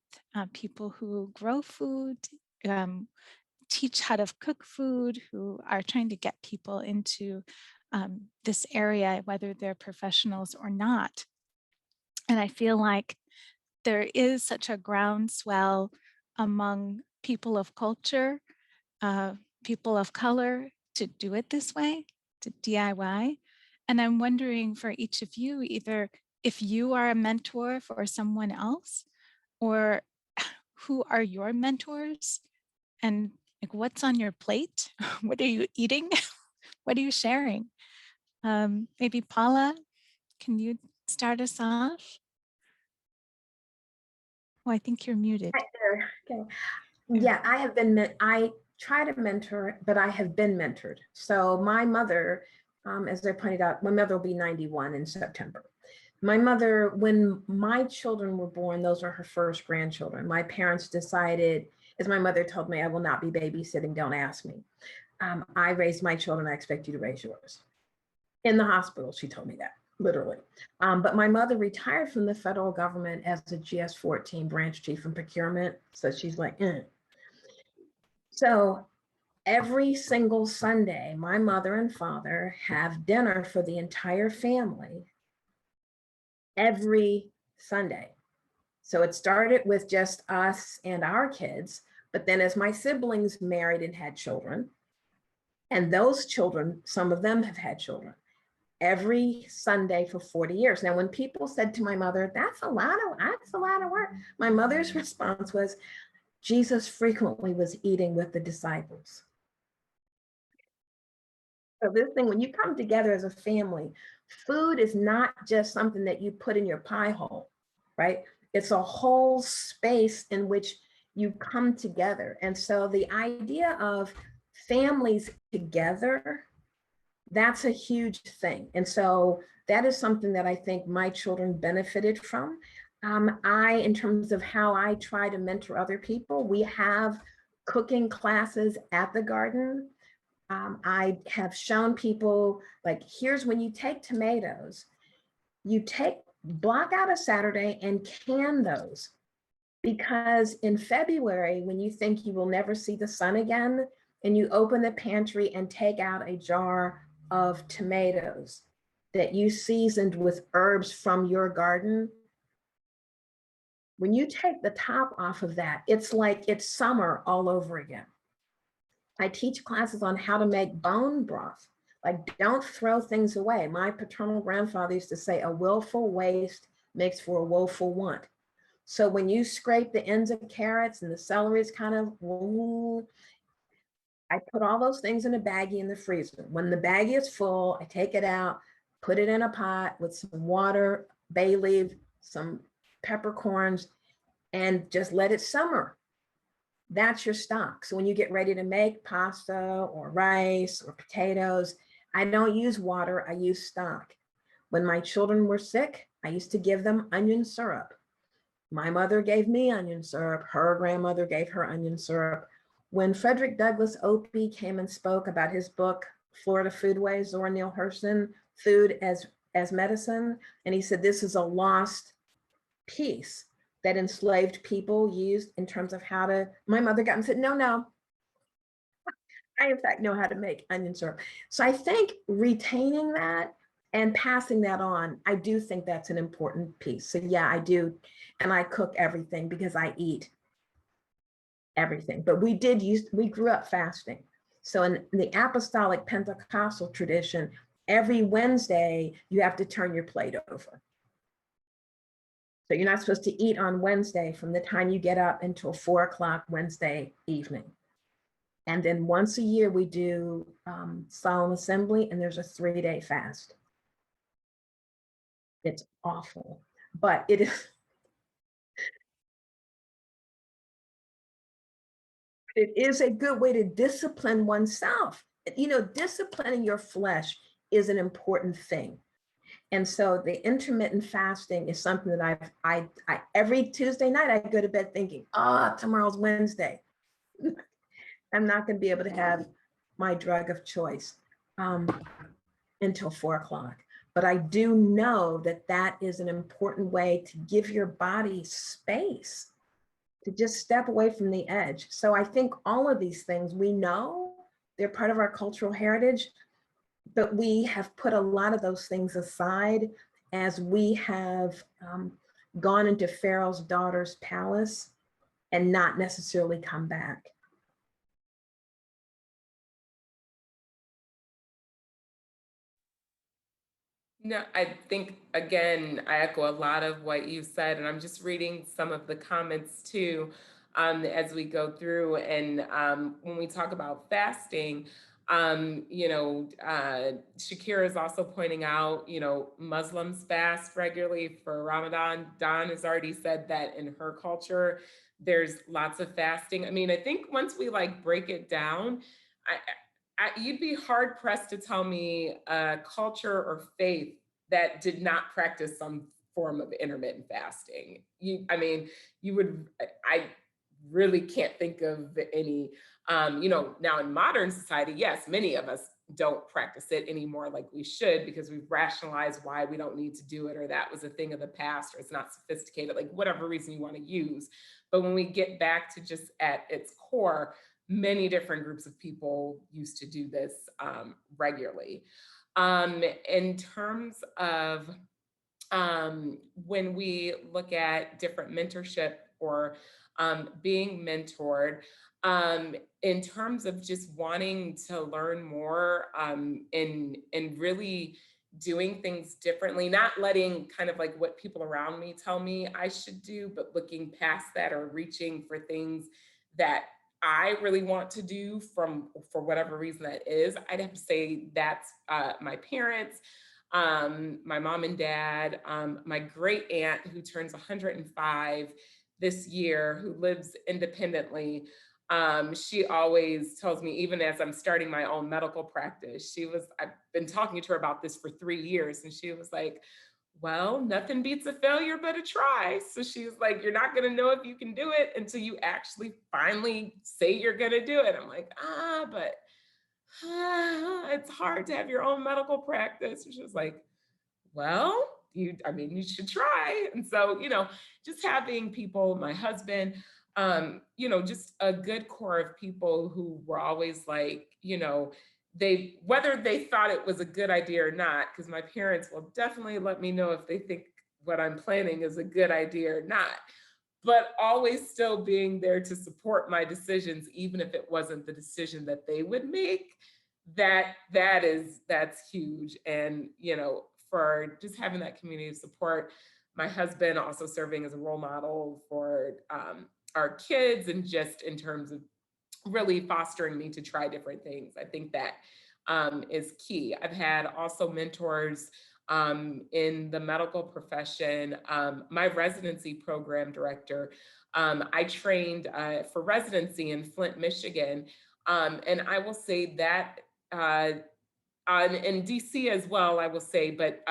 people who grow food, teach how to cook food, who are trying to get people into this area, whether they're professionals or not. And I feel like there is such a groundswell among people of culture, people of color, to do it this way, to DIY. And I'm wondering for each of you, either if you are a mentor for someone else, or who are your mentors, and like what's on your plate? What are you eating? What are you sharing? Maybe Paula, can you start us off? Oh, I think you're muted. Hi there. Okay. Yeah, I have been, I try to mentor, but I have been mentored. So my mother, as I pointed out, my mother will be 91 in September. My mother, when my children were born, those are her first grandchildren. My parents decided, as my mother told me, I will not be babysitting, don't ask me. I raised my children, I expect you to raise yours. In the hospital, she told me that, literally. But my mother retired from the federal government as a GS-14 branch chief in procurement. So she's like, So every single Sunday, my mother and father have dinner for the entire family every Sunday. So it started with just us and our kids, but then as my siblings married and had children, and those children, some of them have had children, every Sunday for 40 years. Now, when people said to my mother, that's a lot of work, my mother's response was, Jesus frequently was eating with the disciples. So this thing, when you come together as a family, food is not just something that you put in your pie hole, right? It's a whole space in which you come together. And so the idea of families together, that's a huge thing. And so that is something that I think my children benefited from. In terms of how I try to mentor other people, we have cooking classes at the garden. I have shown people, like, here's when you take tomatoes, block out a Saturday and can those. Because in February, when you think you will never see the sun again, and you open the pantry and take out a jar of tomatoes that you seasoned with herbs from your garden, when you take the top off of that, it's like it's summer all over again. I teach classes on how to make bone broth. Like, don't throw things away. My paternal grandfather used to say, a willful waste makes for a woeful want. So when you scrape the ends of carrots and the celery is kind of, I put all those things in a baggie in the freezer. When the baggie is full, I take it out, put it in a pot with some water, bay leaf, some peppercorns, and just let it simmer. That's your stock. So when you get ready to make pasta or rice or potatoes, I don't use water, I use stock. When my children were sick, I used to give them onion syrup. My mother gave me onion syrup. Her grandmother gave her onion syrup. When Frederick Douglass Opie came and spoke about his book, Florida Foodways, Zora Neale Hurston, Food as Medicine, and he said, this is a lost piece that enslaved people used in terms of how to, my mother got and said, no, I in fact know how to make onion syrup. So I think retaining that and passing that on, I do think that's an important piece. So yeah, I do. And I cook everything because I eat everything. But we grew up fasting. So in the apostolic Pentecostal tradition, every Wednesday, you have to turn your plate over. So you're not supposed to eat on Wednesday from the time you get up until 4 o'clock Wednesday evening. And then once a year, we do solemn assembly, and there's a 3-day fast. It's awful, but it is, It is a good way to discipline oneself. You know, disciplining your flesh is an important thing. And so the intermittent fasting is something that I every Tuesday night I go to bed thinking, tomorrow's Wednesday. I'm not going to be able to have my drug of choice until 4 o'clock. But I do know that that is an important way to give your body space to just step away from the edge. So I think all of these things, we know they're part of our cultural heritage, but we have put a lot of those things aside as we have gone into Pharaoh's daughter's palace and not necessarily come back. No, I think, again, I echo a lot of what you said, and I'm just reading some of the comments too as we go through. And when we talk about fasting, Shakira is also pointing out, Muslims fast regularly for Ramadan. Dawn has already said that in her culture, there's lots of fasting. I mean, I think once we like break it down, you'd be hard pressed to tell me a culture or faith that did not practice some form of intermittent fasting. I really can't think of any, now in modern society, yes, many of us don't practice it anymore like we should because we've rationalized why we don't need to do it, or that was a thing of the past, or it's not sophisticated, like whatever reason you want to use. But when we get back to just at its core, many different groups of people used to do this regularly. In terms of when we look at different mentorship or being mentored, in terms of just wanting to learn more and really doing things differently, not letting kind of like what people around me tell me I should do, but looking past that or reaching for things that I really want to do for whatever reason that is. I'd have to say that's my parents, my mom and dad, my great aunt who turns 105 this year, who lives independently. She always tells me, even as I'm starting my own medical practice, I've been talking to her about this for 3 years, and she was like, well, nothing beats a failure but a try. So she's like, you're not going to know if you can do it until you actually finally say you're going to do it. I'm like, but it's hard to have your own medical practice. She's just like, well, you should try. And so, just having people, my husband, just a good core of people who were always like, whether they thought it was a good idea or not, because my parents will definitely let me know if they think what I'm planning is a good idea or not, but always still being there to support my decisions, even if it wasn't the decision that they would make. That's huge. And, for just having that community of support, my husband also serving as a role model for our kids, and just in terms of really fostering me to try different things. I think that is key. I've had also mentors in the medical profession. My residency program director, I trained for residency in Flint, Michigan. And I will say that in DC as well, I will say, but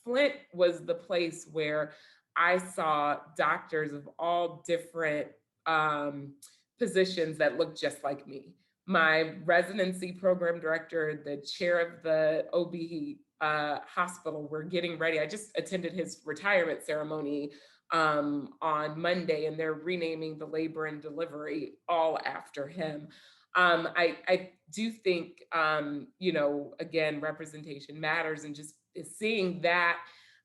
Flint was the place where I saw doctors of all different positions that looked just like me. My residency program director, the chair of the OB hospital, we're getting ready. I just attended his retirement ceremony on Monday, and they're renaming the labor and delivery all after him. I do think, again, representation matters, and just seeing that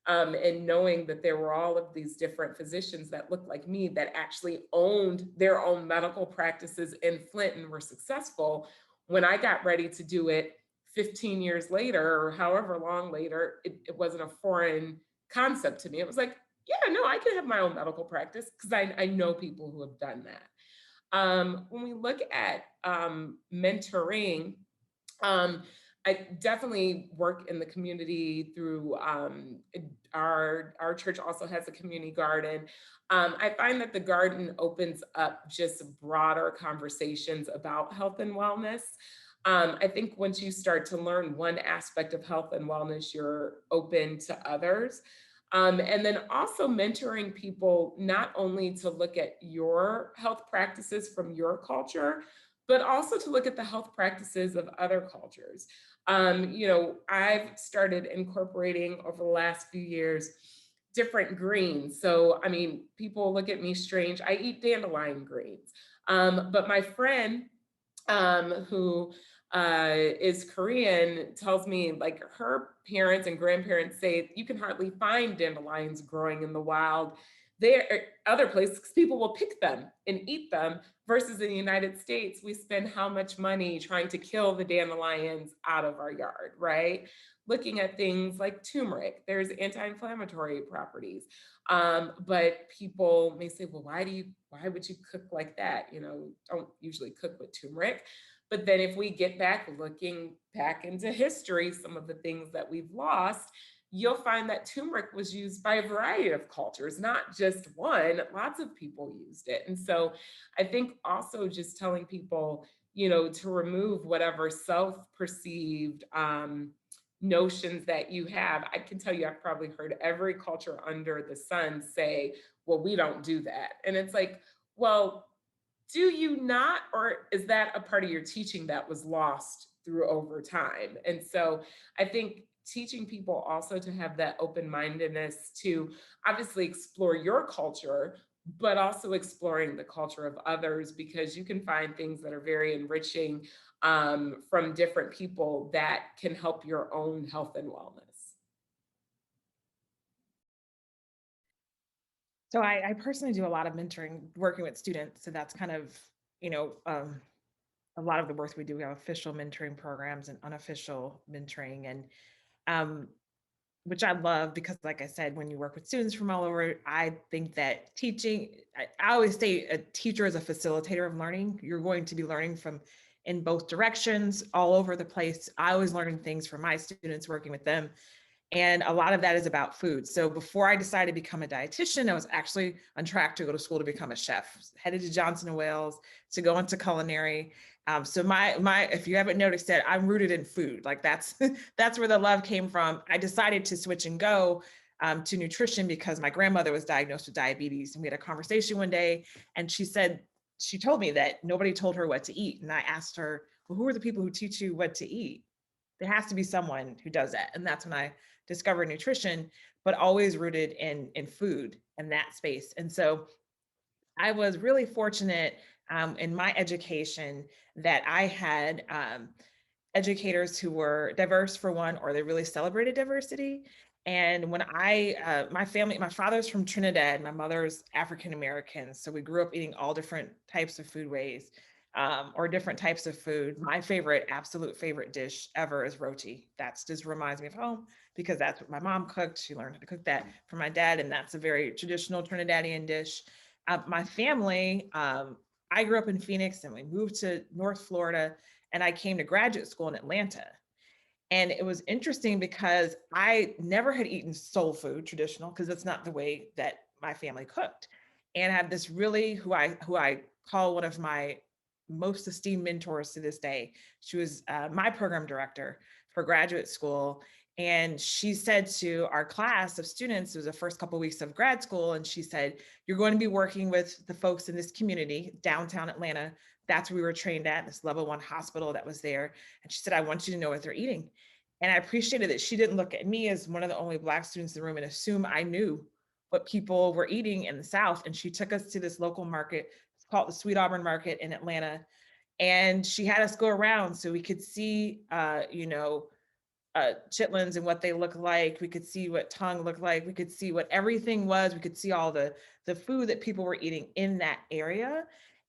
and knowing that there were all of these different physicians that looked like me that actually owned their own medical practices in Flint and were successful. When I got ready to do it 15 years later, or however long later, it wasn't a foreign concept to me. It was like, yeah, no, I can have my own medical practice because I know people who have done that. When we look at mentoring, I definitely work in the community through our church also has a community garden. I find that the garden opens up just broader conversations about health and wellness. I think once you start to learn one aspect of health and wellness, you're open to others. And then also mentoring people, not only to look at your health practices from your culture, but also to look at the health practices of other cultures. I've started incorporating over the last few years different greens. So, I mean, people look at me strange. I eat dandelion greens. But my friend who is Korean tells me like her parents and grandparents say you can hardly find dandelions growing in the wild. There are other places 'cause people will pick them and eat them versus in the United States, we spend how much money trying to kill the dandelions out of our yard, right? Looking at things like turmeric, there's anti-inflammatory properties. But people may say, well, why would you cook like that? Don't usually cook with turmeric. But then if we get back looking back into history, some of the things that we've lost, you'll find that turmeric was used by a variety of cultures, not just one. Lots of people used it. And so I think also just telling people, to remove whatever self-perceived notions that you have. I can tell you, I've probably heard every culture under the sun say, well, we don't do that. And it's like, well, do you not, or is that a part of your teaching that was lost through over time? And so I think teaching people also to have that open-mindedness to obviously explore your culture, but also exploring the culture of others, because you can find things that are very enriching from different people that can help your own health and wellness. So I personally do a lot of mentoring, working with students. So that's kind of, you know, um, a lot of the work we do. We have official mentoring programs and unofficial mentoring, and um, which I love because, like I said, when you work with students from all over, I think that teaching, I always say a teacher is a facilitator of learning. You're going to be learning from in both directions, all over the place. I always learning things from my students, working with them. And a lot of that is about food. So before I decided to become a dietitian, I was actually on track to go to school to become a chef, headed to Johnson & Wales to go into culinary. So my if you haven't noticed that, I'm rooted in food. Like that's that's where the love came from. I decided to switch and go to nutrition because my grandmother was diagnosed with diabetes, and we had a conversation one day, and she told me that nobody told her what to eat, and I asked her, well, who are the people who teach you what to eat? There has to be someone who does that, and that's when I discovered nutrition, but always rooted in food and that space. And so I was really fortunate in my education that I had educators who were diverse, for one, or they really celebrated diversity. And when my family, my father's from Trinidad, my mother's African American. So we grew up eating all different types of foodways or different types of food. My absolute favorite dish ever is roti. That just reminds me of home because that's what my mom cooked. She learned how to cook that from my dad, and that's a very traditional Trinidadian dish. My family, I grew up in Phoenix and we moved to North Florida, and I came to graduate school in Atlanta. And it was interesting because I never had eaten soul food, traditional, because that's not the way that my family cooked. And I have this really, who I call one of my most esteemed mentors to this day. She was my program director for graduate school. And she said to our class of students, it was the first couple of weeks of grad school, and she said, you're going to be working with the folks in this community, downtown Atlanta. That's where we were trained at, this level 1 hospital that was there. And she said, I want you to know what they're eating. And I appreciated that she didn't look at me as one of the only Black students in the room and assume I knew what people were eating in the South. And she took us to this local market. It's called the Sweet Auburn Market in Atlanta. And she had us go around so we could see, chitlins and what they look like. We could see what tongue looked like. We could see what everything was. We could see all the food that people were eating in that area.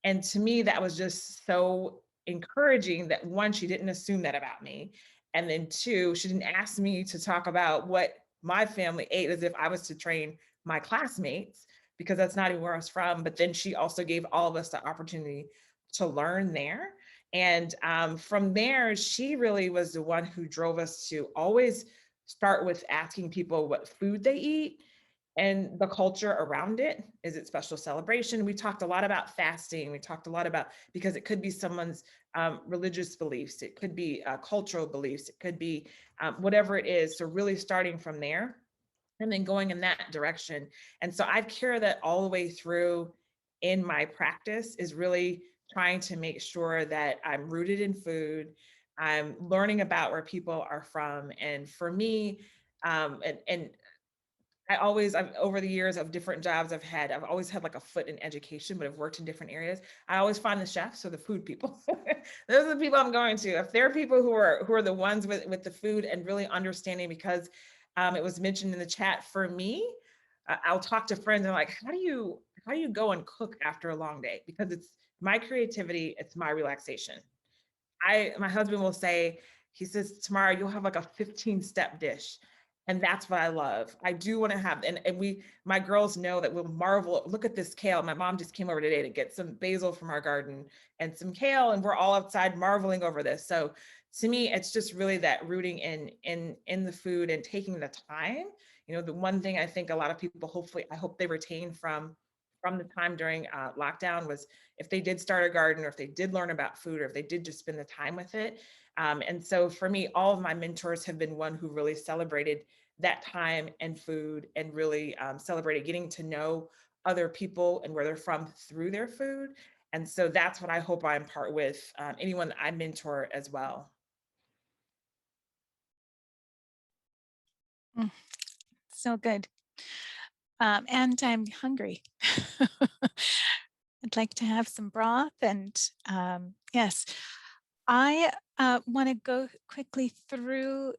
And to me, that was just so encouraging that, one, she didn't assume that about me. And then two, she didn't ask me to talk about what my family ate as if I was to train my classmates, because that's not even where I was from. But then she also gave all of us the opportunity to learn there. And from there, she really was the one who drove us to always start with asking people what food they eat and the culture around it. Is it special celebration? We talked a lot about fasting. We talked a lot about, because it could be someone's religious beliefs. It could be cultural beliefs. It could be whatever it is. So really starting from there and then going in that direction. And so I've carried that all the way through in my practice, is really trying to make sure that I'm rooted in food. I'm learning about where people are from. And for me, and I've over the years of different jobs I've had, I've always had like a foot in education, but I've worked in different areas. I always find the chefs or the food people. Those are the people I'm going to. If there are people who are the ones with the food and really understanding, because it was mentioned in the chat, for me, I'll talk to friends and like, how do you go and cook after a long day? Because it's my creativity, it's my relaxation. My husband will say, he says, Tamara, you'll have like a 15-step dish. And that's what I love. I do want to have, and my girls know that we'll marvel, look at this kale. My mom just came over today to get some basil from our garden and some kale, and we're all outside marveling over this. So to me, it's just really that rooting in the food and taking the time. You know, the one thing I think a lot of people, hopefully, I hope they retain from the time during lockdown was, if they did start a garden, or if they did learn about food, or if they did just spend the time with it. And so for me, all of my mentors have been one who really celebrated that time and food, and really celebrated getting to know other people and where they're from through their food. And so that's what I hope I impart with anyone that I mentor as well. So good. And I'm hungry. I'd like to have some broth. And yes, I want to go quickly through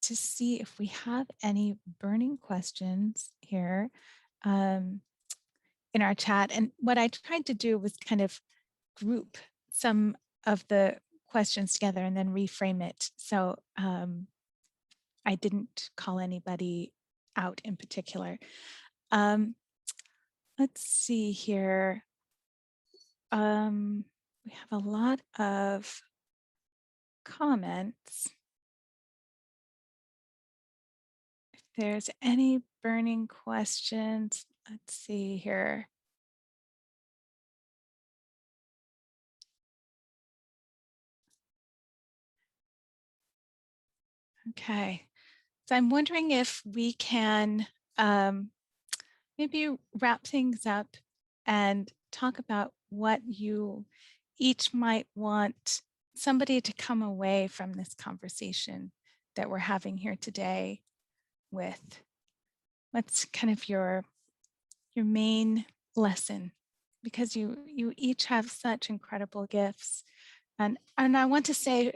to see if we have any burning questions here in our chat. And what I tried to do was kind of group some of the questions together and then reframe it. So I didn't call anybody out in particular. Let's see here. We have a lot of comments. If there's any burning questions, let's see here. Okay, so I'm wondering if we can maybe wrap things up and talk about what you each might want somebody to come away from this conversation that we're having here today with. What's kind of your main lesson? Because you each have such incredible gifts. And I want to say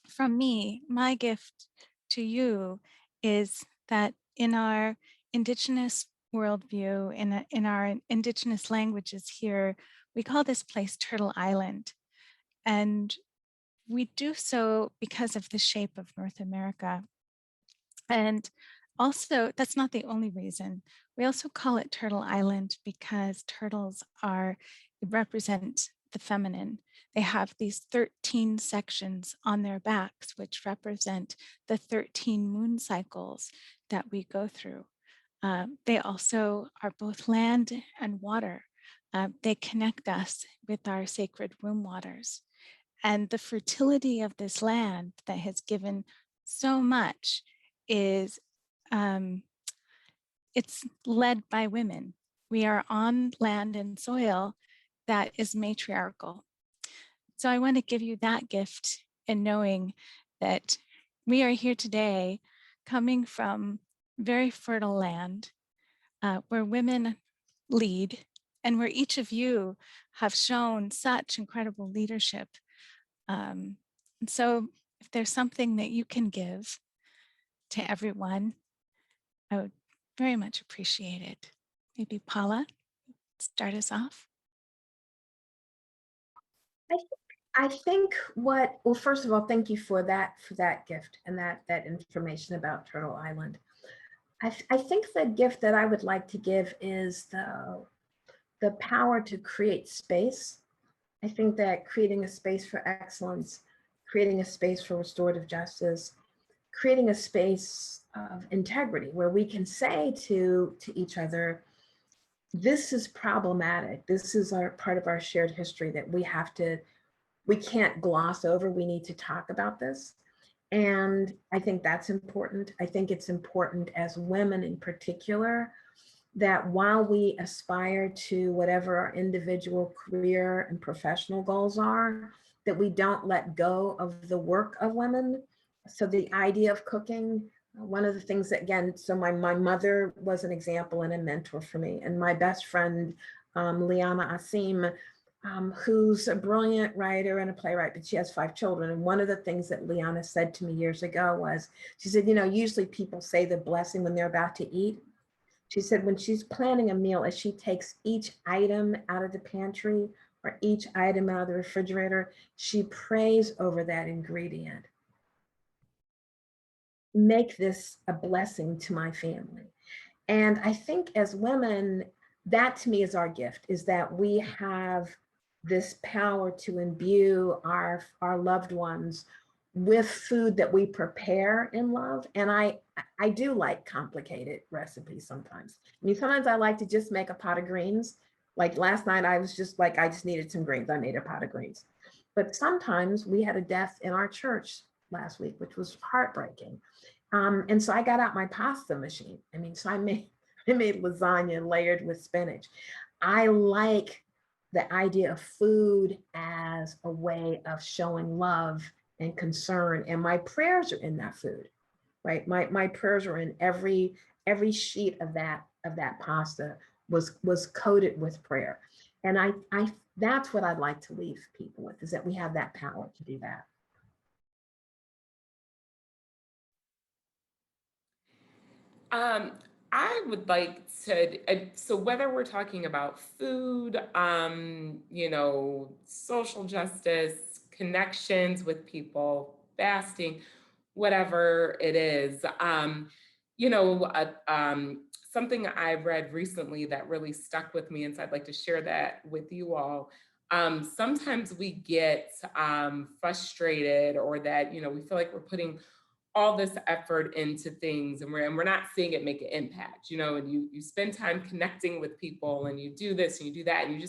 from me, my gift to you is that in our Indigenous worldview, in our Indigenous languages here, we call this place Turtle Island. And we do so because of the shape of North America. And also, that's not the only reason. We also call it Turtle Island because turtles represent the feminine. They have these 13 sections on their backs, which represent the 13 moon cycles that we go through. They also are both land and water. They connect us with our sacred womb waters. And the fertility of this land that has given so much is it's led by women. We are on land and soil that is matriarchal. So I want to give you that gift in knowing that we are here today coming from very fertile land where women lead and where each of you have shown such incredible leadership. And so if there's something that you can give to everyone, I would very much appreciate it. Maybe Paula, start us off. I think well, first of all, thank you for that gift and that information about Turtle Island. I think the gift that I would like to give is the power to create space I think that creating a space for excellence, creating a space for restorative justice, creating a space of integrity where we can say to each other, this is problematic. This is our part of our shared history that we can't gloss over. We need to talk about this. And I think that's important. I think it's important as women in particular, that while we aspire to whatever our individual career and professional goals are, that we don't let go of the work of women. So the idea of cooking, one of the things that, again, so my mother was an example and a mentor for me. And my best friend, Liana Asim, who's a brilliant writer and a playwright, but she has 5 children. And one of the things that Liana said to me years ago was, she said, usually people say the blessing when they're about to eat. She said, when she's planning a meal, as she takes each item out of the pantry or each item out of the refrigerator, she prays over that ingredient. Make this a blessing to my family. And I think as women, that to me is our gift, is that we have this power to imbue our loved ones with food that we prepare in love. And I do like complicated recipes sometimes. I mean, sometimes I like to just make a pot of greens. Like last night, I was just like, I just needed some greens. I made a pot of greens. But sometimes we had a death in our church last week, which was heartbreaking. And so I got out my pasta machine. I mean, so I made lasagna layered with spinach. I like the idea of food as a way of showing love and concern. And my prayers are in that food, right? My prayers are in every sheet of that pasta was coated with prayer. And I that's what I'd like to leave people with, is that we have that power to do that. I would like to, so whether we're talking about food, social justice, connections with people, fasting, whatever it is, something I read recently that really stuck with me, and so I'd like to share that with you all. Sometimes we get frustrated, or that, we feel like we're putting all this effort into things, and we're not seeing it make an impact, and you spend time connecting with people, and you do this and you do that, and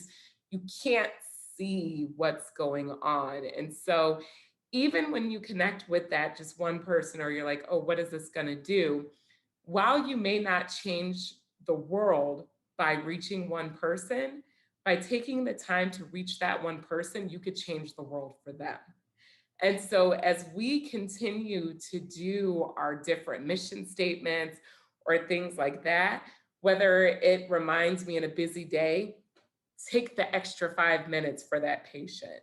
you can't see what's going on. And so even when you connect with that just one person, or you're like, oh, what is this going to do? While you may not change the world by reaching one person, by taking the time to reach that one person, you could change the world for them. And so as we continue to do our different mission statements or things like that, whether it reminds me in a busy day, take the extra 5 minutes for that patient.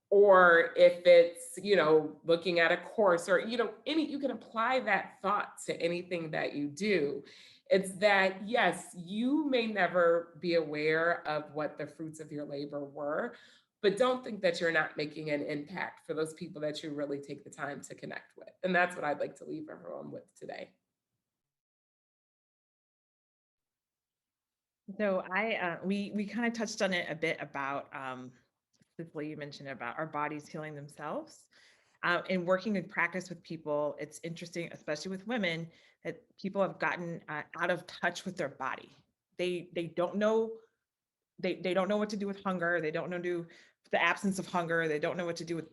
Or if it's, looking at a course, or, you can apply that thought to anything that you do. It's that, yes, you may never be aware of what the fruits of your labor were, but don't think that you're not making an impact for those people that you really take the time to connect with. And that's what I'd like to leave everyone with today. So we kind of touched on it a bit about, Cecily, you mentioned about our bodies healing themselves. In working in practice with people, it's interesting, especially with women, that people have gotten out of touch with their body. They don't know, they don't know what to do with hunger. They don't know the absence of hunger. They don't know what to do with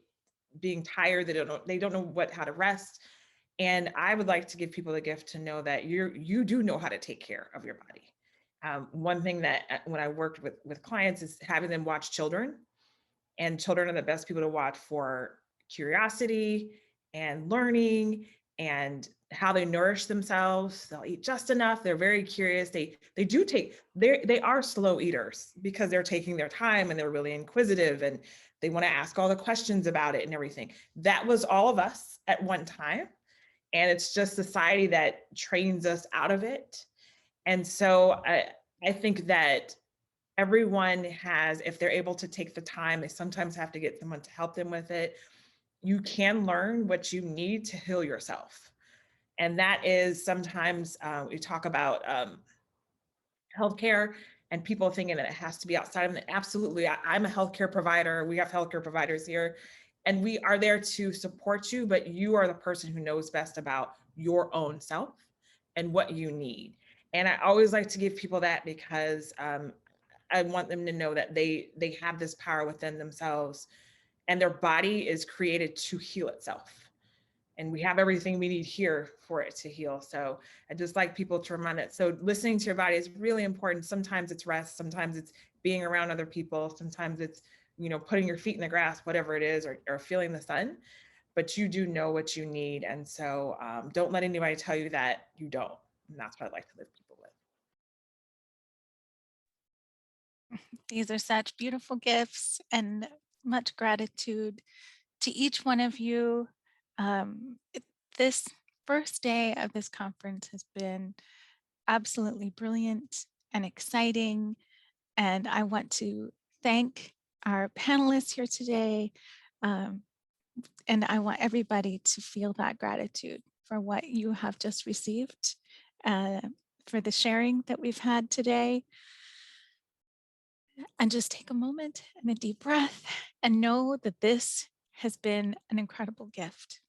being tired. They don't know how to rest. And I would like to give people the gift to know that you do know how to take care of your body. One thing that when I worked with clients is having them watch children, and children are the best people to watch for curiosity and learning and how they nourish themselves. They'll eat just enough. They're very curious. They are slow eaters because they're taking their time, and they're really inquisitive, and they want to ask all the questions about it and everything. That was all of us at one time. And it's just society that trains us out of it. And so I think that everyone has, if they're able to take the time, they sometimes have to get someone to help them with it. You can learn what you need to heal yourself. And that is sometimes we talk about healthcare, and people thinking that it has to be outside of it. Absolutely. I'm a healthcare provider. We have healthcare providers here, and we are there to support you, but you are the person who knows best about your own self and what you need. And I always like to give people that because I want them to know that they have this power within themselves, and their body is created to heal itself. And we have everything we need here for it to heal. So I just like people to remind that. So listening to your body is really important. Sometimes it's rest, sometimes it's being around other people, sometimes it's, you know, putting your feet in the grass, whatever it is, or feeling the sun, but you do know what you need. And so don't let anybody tell you that you don't. And that's what I'd like to leave people with. These are such beautiful gifts, and much gratitude to each one of you. This first day of this conference has been absolutely brilliant and exciting. And I want to thank our panelists here today. And I want everybody to feel that gratitude for what you have just received, for the sharing that we've had today. And just take a moment and a deep breath and know that this has been an incredible gift.